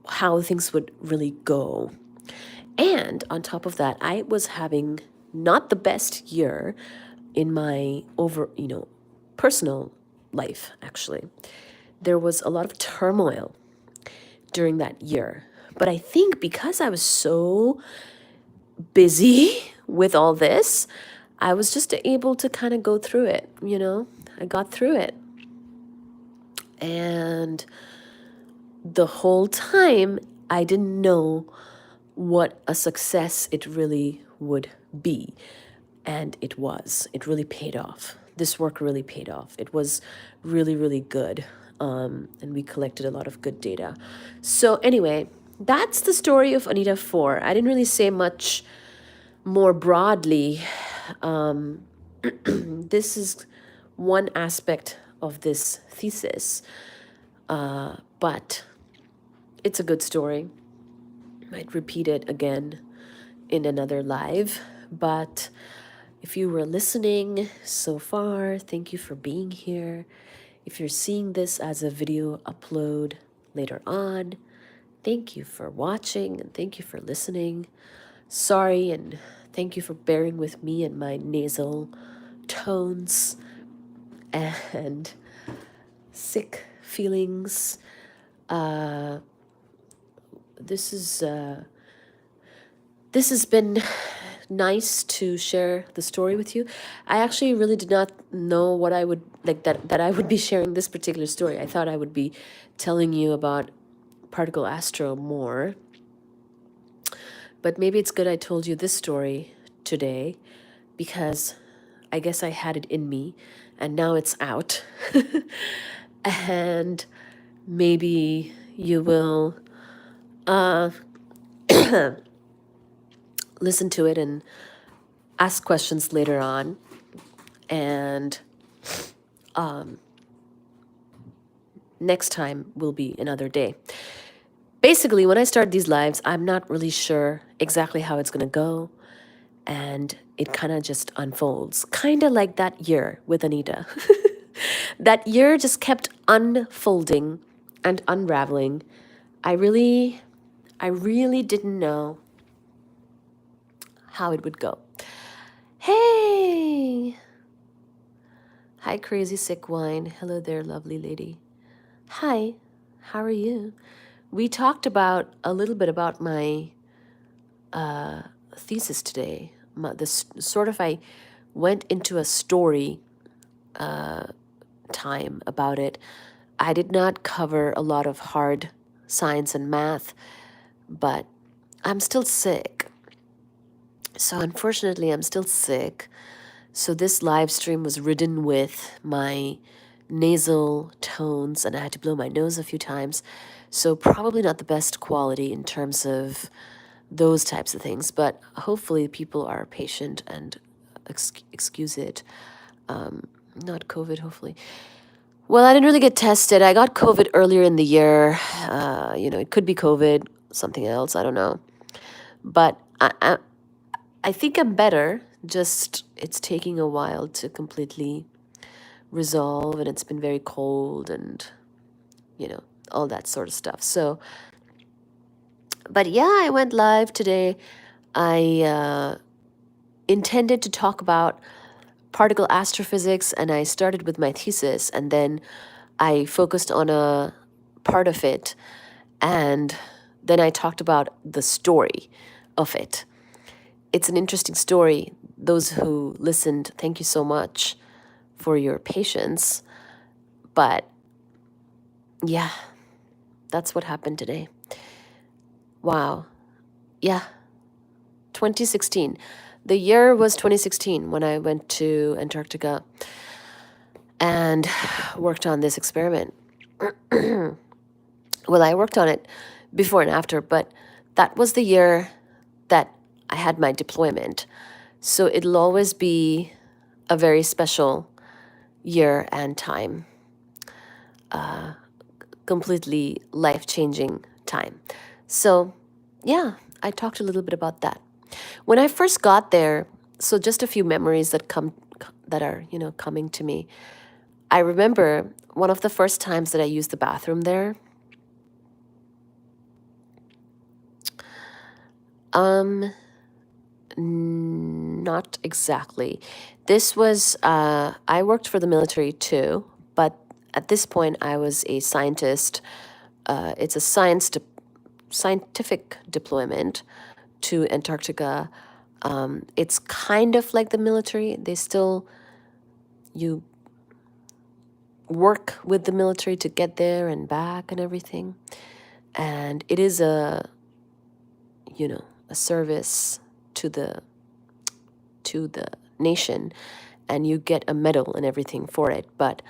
S1: how things would really go. And on top of that, I was having not the best year in my personal life, actually. There was a lot of turmoil during that year. But I think because I was so busy with all this, I was just able to kind of go through it, I got through it. And the whole time, I didn't know what a success it really would be. And it was. It really paid off. This work really paid off. It was really, really good. And we collected a lot of good data. So anyway, that's the story of Anita 4. I didn't really say much more broadly. This is one aspect of this thesis. But it's a good story. Might repeat it again in another live. But if you were listening so far, thank you for being here. If you're seeing this as a video upload later on, thank you for watching and thank you for listening. Sorry and thank you for bearing with me and my nasal tones and sick feelings. This has been nice to share the story with you. I actually really did not know what I would like that I would be sharing this particular story. I thought I would be telling you about particle astro more. But maybe it's good I told you this story today because I guess I had it in me and now it's out. And maybe you will listen to it and ask questions later on. And next time will be another day. Basically, when I start these lives, I'm not really sure exactly how it's going to go. And it kind of just unfolds. Kind of like that year with Anita. That year just kept unfolding and unraveling. I really didn't know how it would go. Hey! Hi, crazy sick wine. Hello there, lovely lady. Hi, how are you? We talked about a little bit about my thesis today. I went into a story time about it. I did not cover a lot of hard science and math, but I'm still sick. So unfortunately, I'm still sick. So this live stream was ridden with my nasal tones, and I had to blow my nose a few times. So probably not the best quality in terms of those types of things, but hopefully people are patient and excuse it. Not COVID, hopefully. Well, I didn't really get tested. I got COVID earlier in the year. It could be COVID, something else, I don't know. But I think I'm better, just it's taking a while to completely resolve, and it's been very cold and, all that sort of stuff. So, but yeah, I went live today. I intended to talk about particle astrophysics, and I started with my thesis, and then I focused on a part of it, and then I talked about the story of it. It's an interesting story. Those who listened, thank you so much for your patience. But yeah, that's what happened today. Wow. Yeah. 2016. The year was 2016 when I went to Antarctica and worked on this experiment. Well, I worked on it before and after, but that was the year that I had my deployment. So it'll always be a very special year and time, completely life-changing time. So yeah, I talked a little bit about that. When I first got there, so just a few memories that are, coming to me. I remember one of the first times that I used the bathroom there. Not exactly. This was, I worked for the military too, but at this point I was a scientist. It's a scientific deployment to Antarctica. It's kind of like the military. You work with the military to get there and back and everything. And it is a service to the nation, and you get a medal and everything for it. But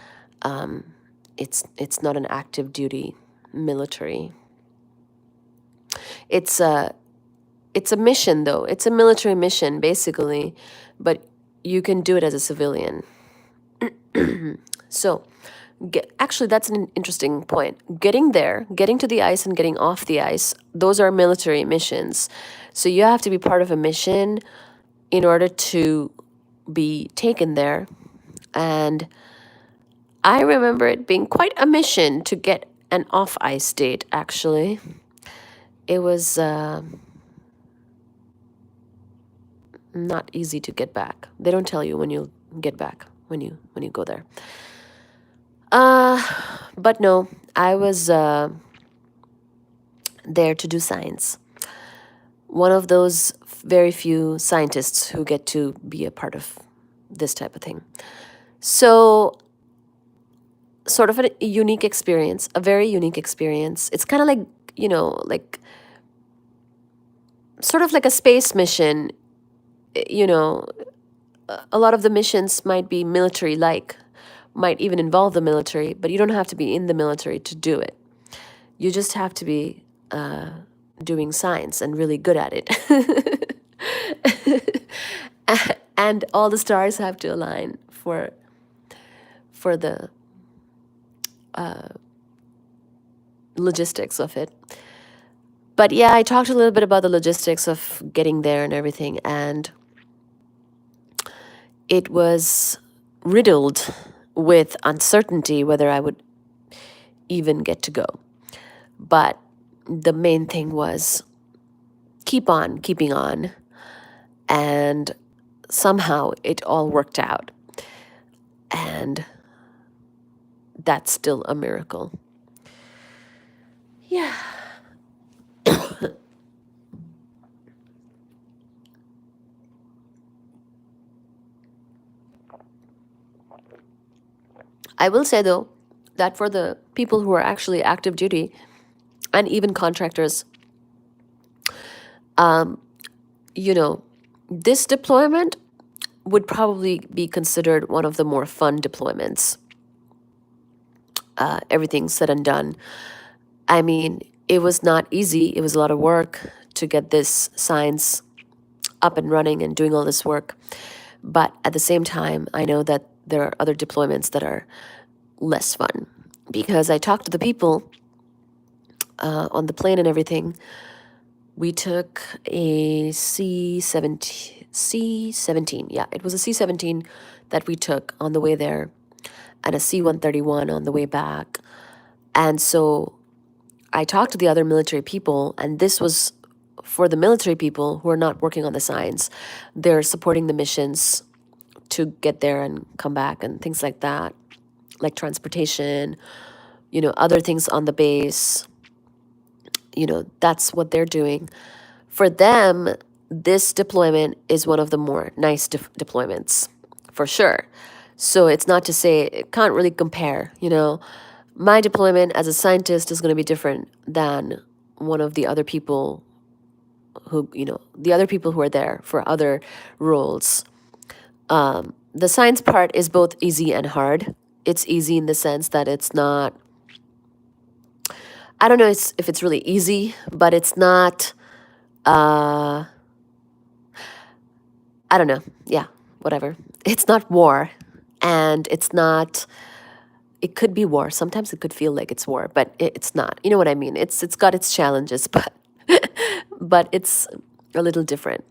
S1: it's not an active duty military. It's a mission, though. It's a military mission, basically, but you can do it as a civilian. So, actually, that's an interesting point. Getting there, getting to the ice and getting off the ice, those are military missions. So you have to be part of a mission in order to be taken there. And I remember it being quite a mission to get an off-ice date, actually. It was not easy to get back. They don't tell you when you'll get back when you go there. But no, I was there to do science. One of those very few scientists who get to be a part of this type of thing. So, sort of a unique experience, a very unique experience. It's kind of like, sort of like a space mission. A lot of the missions might be military-like, might even involve the military, but you don't have to be in the military to do it. You just have to be doing science and really good at it. And all the stars have to align for the logistics of it. But yeah, I talked a little bit about the logistics of getting there and everything, and it was riddled with uncertainty whether I would even get to go. But the main thing was keep on keeping on, and somehow it all worked out. And that's still a miracle. Yeah. I will say, though, that for the people who are actually active duty and even contractors, this deployment would probably be considered one of the more fun deployments. Everything said and done. I mean, it was not easy. It was a lot of work to get this science up and running and doing all this work. But at the same time, I know that there are other deployments that are less fun, because I talked to the people on the plane and everything. We took a C-17. Yeah, it was a C-17 that we took on the way there, and a C-131 on the way back. And so I talked to the other military people, and this was for the military people who are not working on the science. They're supporting the missions to get there and come back and things like that, like transportation, other things on the base. That's what they're doing. For them, this deployment is one of the more nice deployments, for sure. So it's not to say it can't really compare. My deployment as a scientist is going to be different than one of the other people who are there for other roles. The science part is both easy and hard. It's easy in the sense that it's not, I don't know if it's really easy, but it's not, I don't know. Yeah, whatever. It's not war, and it could be war. Sometimes it could feel like it's war, but it's not. You know what I mean? It's got its challenges, but but it's a little different.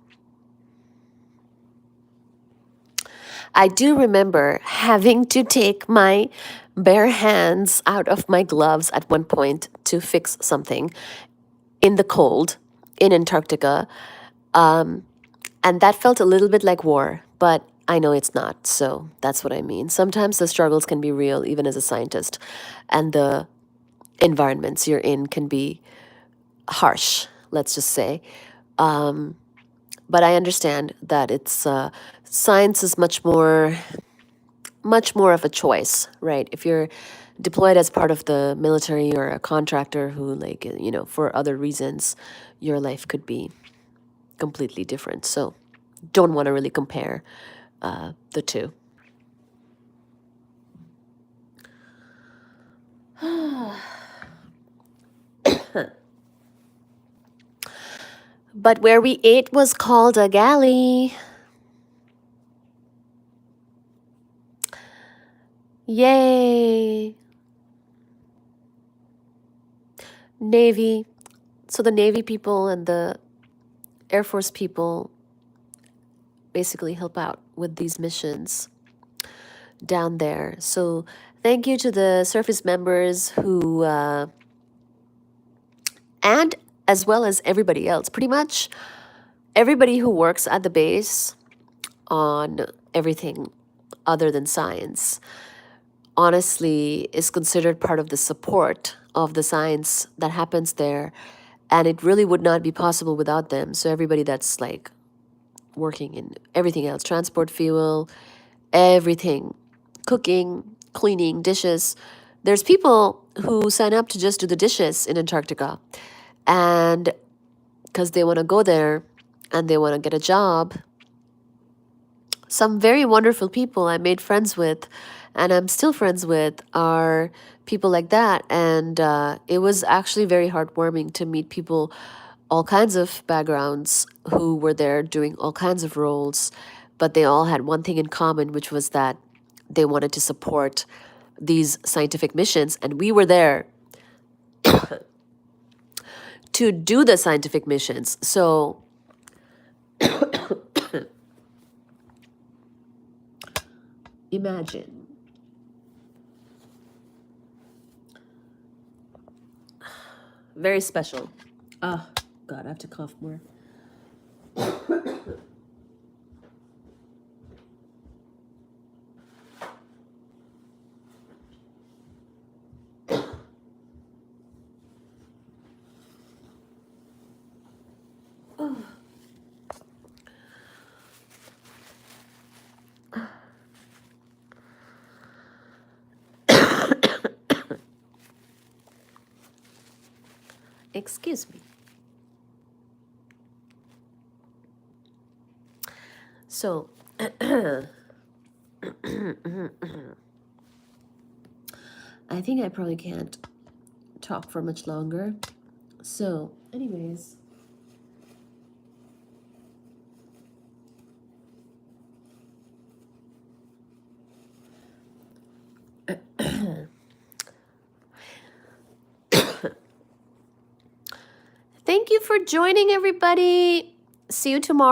S1: I do remember having to take my bare hands out of my gloves at one point to fix something in the cold in Antarctica. And that felt a little bit like war, but I know it's not. So that's what I mean. Sometimes the struggles can be real, even as a scientist, and the environments you're in can be harsh, let's just say. But I understand that it's science is much more of a choice, right? If you're deployed as part of the military or a contractor who, like, for other reasons, your life could be completely different. So don't want to really compare the two. But where we ate was called a galley. Yay! Navy. So the Navy people and the Air Force people basically help out with these missions down there. So thank you to the surface members who, and as well as everybody else, pretty much everybody who works at the base on everything other than science, honestly, is considered part of the support of the science that happens there. And it really would not be possible without them. So everybody that's like working in everything else, transport, fuel, everything, cooking, cleaning, dishes. There's people who sign up to just do the dishes in Antarctica. And because they want to go there and they want to get a job. Some very wonderful people I made friends with, and I'm still friends with, are people like that. And it was actually very heartwarming to meet people, all kinds of backgrounds, who were there doing all kinds of roles, but they all had one thing in common, which was that they wanted to support these scientific missions, and we were there to do the scientific missions. So imagine. Very special. Oh, God, I have to cough more. Excuse me. So, I think I probably can't talk for much longer. So, anyways. Thank you for joining, everybody. See you tomorrow.